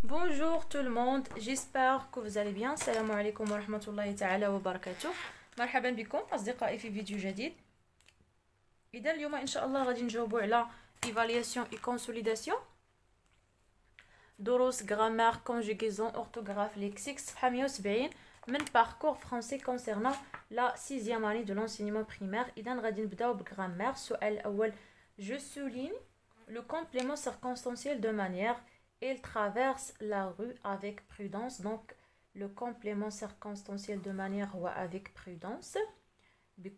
Bonjour tout le monde, j'espère que vous allez bien. Salam alaikum wa rahmatullahi ta'ala wa barakatuh. مرحبا بكم أصدقائي في فيديو جديد. إذا اليوم إن شاء الله غادي نجاوبوا على évaluation et consolidation دروس grammaire, conjugaison, orthographe, lexique صفحة 170 من parcours français concernant la 6e année de l'enseignement primaire. إذا غادي نبداو بgrammaire. السؤال الأول: je souligne le complément circonstanciel de manière. Il traverse la rue avec prudence. Donc le complément circonstanciel de manière هو avec prudence.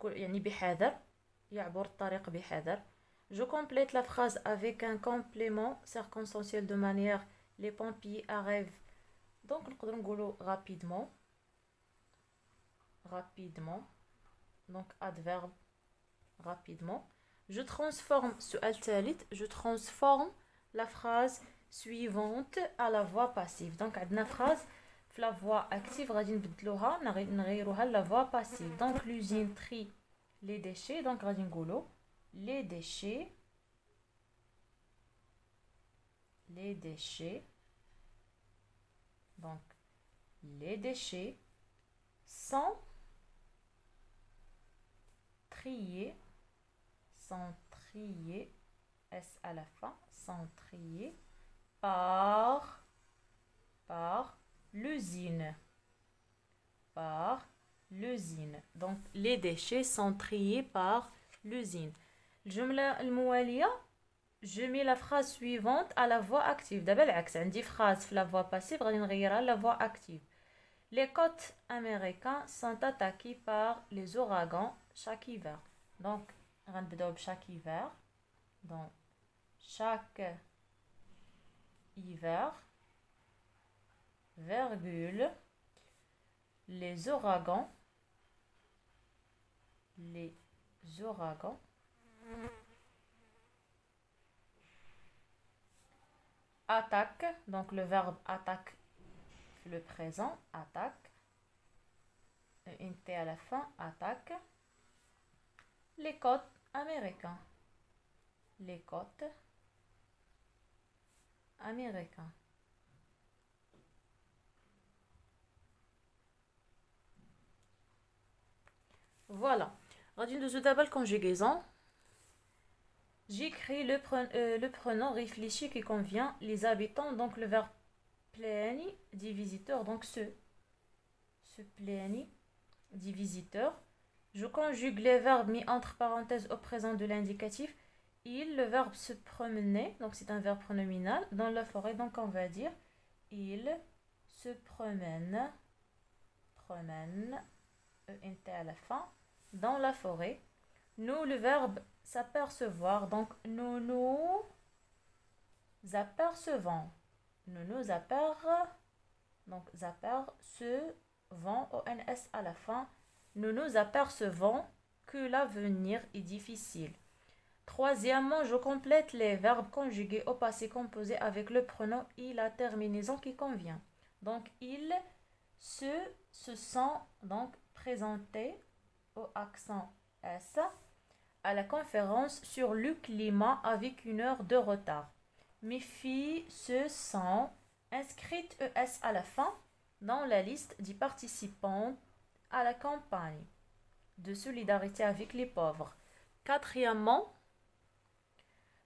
يعني بحذر، يعبر الطريق بحذر. Je complète la phrase avec un complément circonstanciel de manière. Les pompiers arrivent. Donc نقدر نقولوا rapidement. Rapidement. Donc adverbe rapidement. Je transforme السؤال الثالث. Je transforme la phrase suivante à la voix passive. Donc عندنا phrase في la voix active غادي نبدلوها نغيروها la voix passive. Donc l'usine trie les déchets. Donc غادي نقولوا les déchets donc les déchets sont triés S à la fin, sont triés par l'usine. Donc les déchets sont triés par l'usine. الجملة الموالية je mets la phrase suivante à la voix active. دابا العكس، عندي phrase في la voix passive غادي نغيرها la voix active. Les côtes américaines sont attaquées par les ouragans chaque hiver. Donc غنبداو بchaque hiver. Donc chaque hiver, virgule, les ouragans attaquent, donc le verbe attaque, le présent, attaque, un T à la fin, attaque, les côtes américains. Voilà. غادي ندوزو دابا الconjugaison. J'écris le pronom réfléchi qui convient. Les habitants, donc le verbe plaignent, dit visiteur, donc se plaignent, dit visiteur. Je conjugue les verbes mis entre parenthèses au présent de l'indicatif. Il, le verbe se promener, donc c'est un verbe pronominal, dans la forêt, donc on va dire il se promène, ENT à la fin, dans la forêt. Nous, le verbe s'apercevoir, donc nous nous apercevons. Donc apercevons, ONS à la fin. Nous nous apercevons que l'avenir est difficile. Troisièmement, je complète les verbes conjugués au passé composé avec le pronom et la terminaison qui convient. Donc, ils se sont donc présentés au accent S à la conférence sur le climat avec 1 heure de retard. Mes filles se sont inscrites ES à la fin dans la liste des participants à la campagne de solidarité avec les pauvres. Quatrièmement,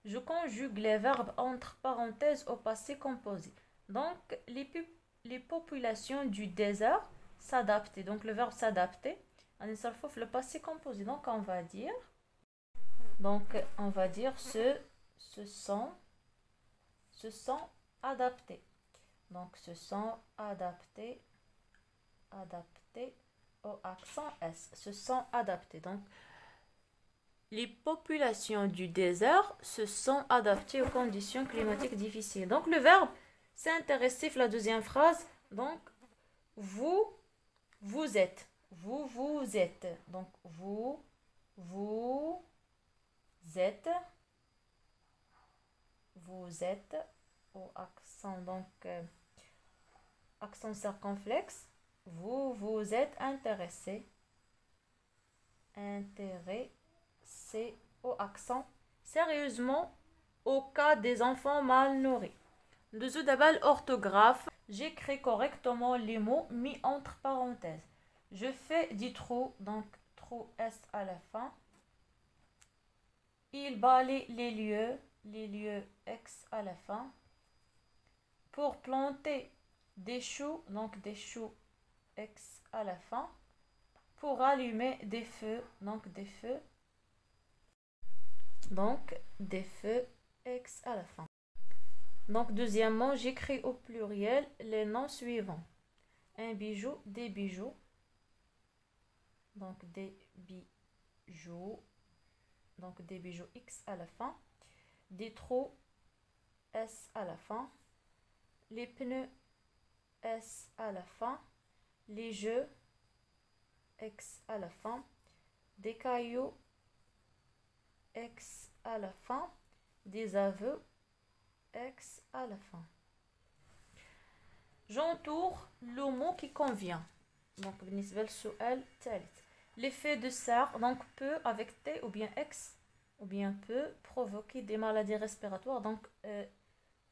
je conjugue les verbes entre parenthèses au passé composé. Donc, les populations du désert s'adaptent. Donc, le verbe s'adapter, on est le passé composé. Donc, on va dire se sont adaptés. Donc, se sont adaptés au accent S. Se sont adaptés. Donc, les populations du désert se sont adaptées aux conditions climatiques difficiles. Donc, le verbe s'intéresser la deuxième phrase. Donc, vous êtes. Donc, vous êtes au accent, donc, accent circonflexe. Vous êtes intéressé au accent sérieusement au cas des enfants mal nourris. ندوزو دابا l'orthographe. J'écris correctement les mots mis entre parenthèses. Je fais des trous, donc trou S à la fin. Il balaye les lieux X à la fin. Pour planter des choux, donc des choux X à la fin. Pour allumer des feux, donc des feux X à la fin. Donc deuxièmement, j'écris au pluriel les noms suivants. Un bijou, des bijoux. Donc des bijoux. Donc des bijoux X à la fin. Des trous S à la fin. Les pneus S à la fin. Les jeux X à la fin. Des cailloux X à la fin. Des aveux X à la fin. J'entoure le mot qui convient. Donc, بالنسبة للسؤال الثالث. L'effet de serre, donc peut avec T ou bien X ou bien peut provoquer des maladies respiratoires. Donc,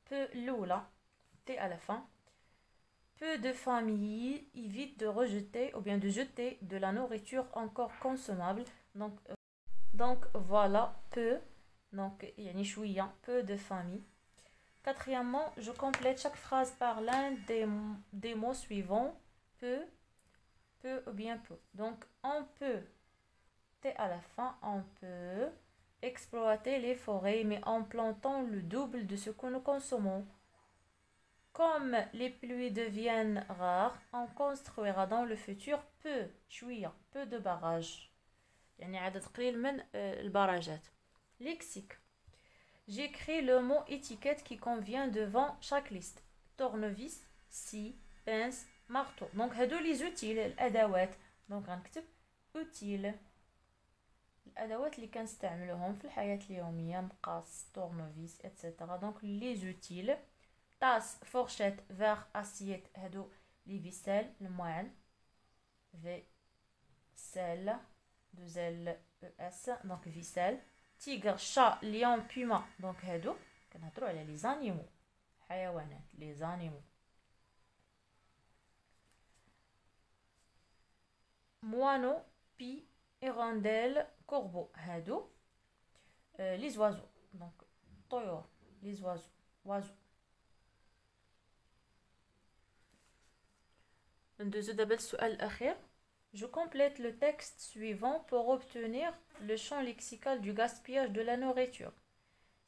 peut l'oula, T à la fin. Peu de familles évitent de rejeter ou bien de jeter de la nourriture encore consommable. Donc voilà, peu. Donc, il y a شوية, peu de familles. Quatrièmement, je complète chaque phrase par l'un des mots suivants. Peut ou bien peu. Donc, on peut, T à la fin, on peut exploiter les forêts, mais en plantant le double de ce que nous consommons. Comme les pluies deviennent rares, on construira dans le futur peu de barrages. يعني عدد قليل من البراجات. Lexique. J'écris le mot étiquette qui convient devant chaque liste. Tournevis, scie, pince, marteau. Donc هادو les outils الأدوات. Donc غنكتب utile. الأدوات اللي كنستعملوهم في الحياة اليومية مقاس tournevis etc. Donc les utiles. Tasse, fourchette, verre, assiette هادو les ficelles المواعن. Vaisselle. 2 LES. Donc ficelle. Tigre, chat, lion, puma. Donc هادو كنهضروا على les animaux. حيوانات les animaux. Moineau, pie, hirondelle, corbeau. هادو les oiseaux. Donc طيور les oiseaux. ندوزو دابا السؤال الأخير. Je complète le texte suivant pour obtenir le champ lexical du gaspillage de la nourriture.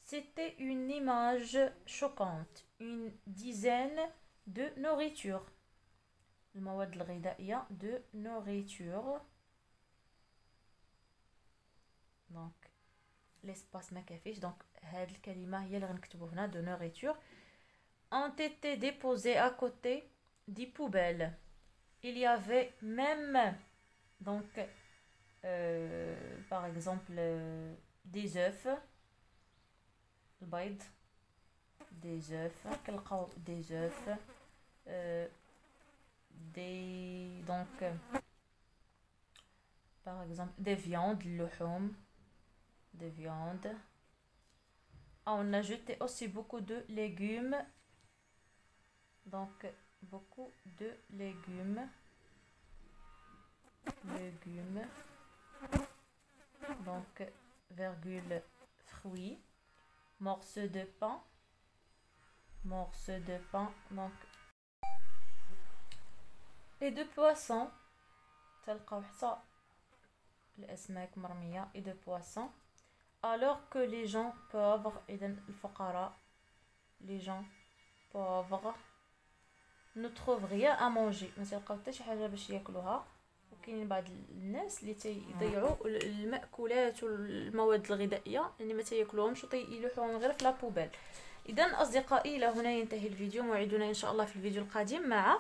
C'était une image choquante. Une dizaine de nourriture. المواد الغذائية de nourriture. Donc l'espace ما كافيش. Donc هاد الكلمة هي اللي غنكتبو هنا de nourriture. Ont été déposés à côté des poubelles. Il y avait même, donc, par exemple, des œufs, des œufs, donc, par exemple, des viandes, des viandes. On a jeté aussi beaucoup de légumes, donc, beaucoup de légumes, donc virgule fruits, morceaux de pain, donc et de poissons, تلقاو حتى الأسماك مرمية et de poissons, alors que les gens pauvres إذن الفقراء les gens pauvres ne trouvent rien à manger. ما تلقاو حتى شي حاجه باش ياكلوها. وكاين بعض الناس اللي تيضيعوا المأكولات والمواد الغذائيه اللي ما تياكلوهمش ويلوحوهم غير في لابوبيل. اذا اصدقائي الى هنا ينتهي الفيديو. موعدنا ان شاء الله في الفيديو القادم مع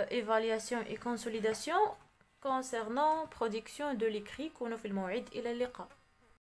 évaluation et consolidation concernant production de l'écrit. كونوا في الموعد. الى اللقاء.